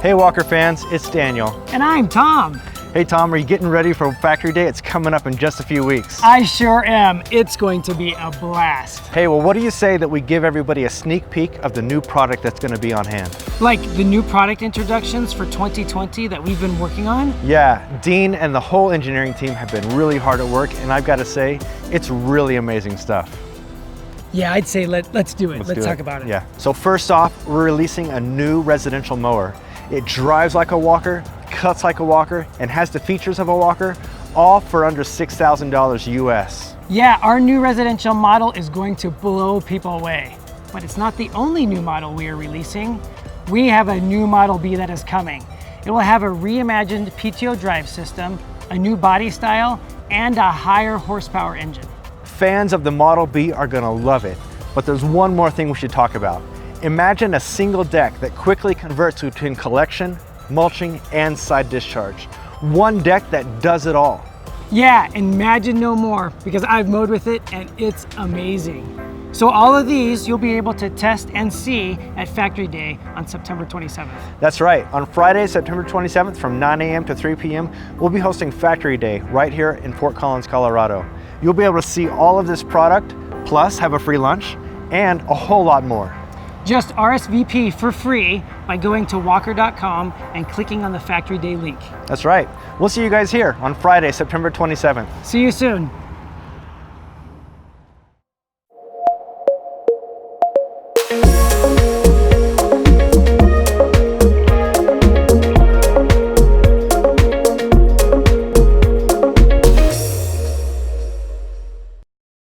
Hey Walker fans, it's Daniel. And I'm Tom. Hey Tom, are you getting ready for Factory Day? It's coming up in just a few weeks. I sure am. It's going to be a blast. Hey, well, what do you say that we give everybody a sneak peek of the new product that's going to be on hand? Like the new product introductions for 2020 that we've been working on? Yeah, Dean and the whole engineering team have been really hard at work, and I've got to say, it's really amazing stuff. Yeah, I'd say let's do it. Let's talk about it. Yeah. So first off, we're releasing a new residential mower. It drives like a walker, cuts like a walker, and has the features of a walker, all for under $6,000 US. Yeah, our new residential model is going to blow people away. But it's not the only new model we are releasing. We have a new Model B that is coming. It will have a reimagined PTO drive system, a new body style, and a higher horsepower engine. Fans of the Model B are gonna love it, but there's one more thing we should talk about. Imagine a single deck that quickly converts between collection, mulching, and side discharge. One deck that does it all. Yeah, imagine no more, because I've mowed with it and it's amazing. So all of these you'll be able to test and see at Factory Day on September 27th. That's right. On Friday, September 27th from 9 a.m. to 3 p.m., we'll be hosting Factory Day right here in Fort Collins, Colorado. You'll be able to see all of this product, plus have a free lunch, and a whole lot more. Just RSVP for free by going to walker.com and clicking on the Factory Day link. That's right. We'll see you guys here on Friday, September 27th. See you soon.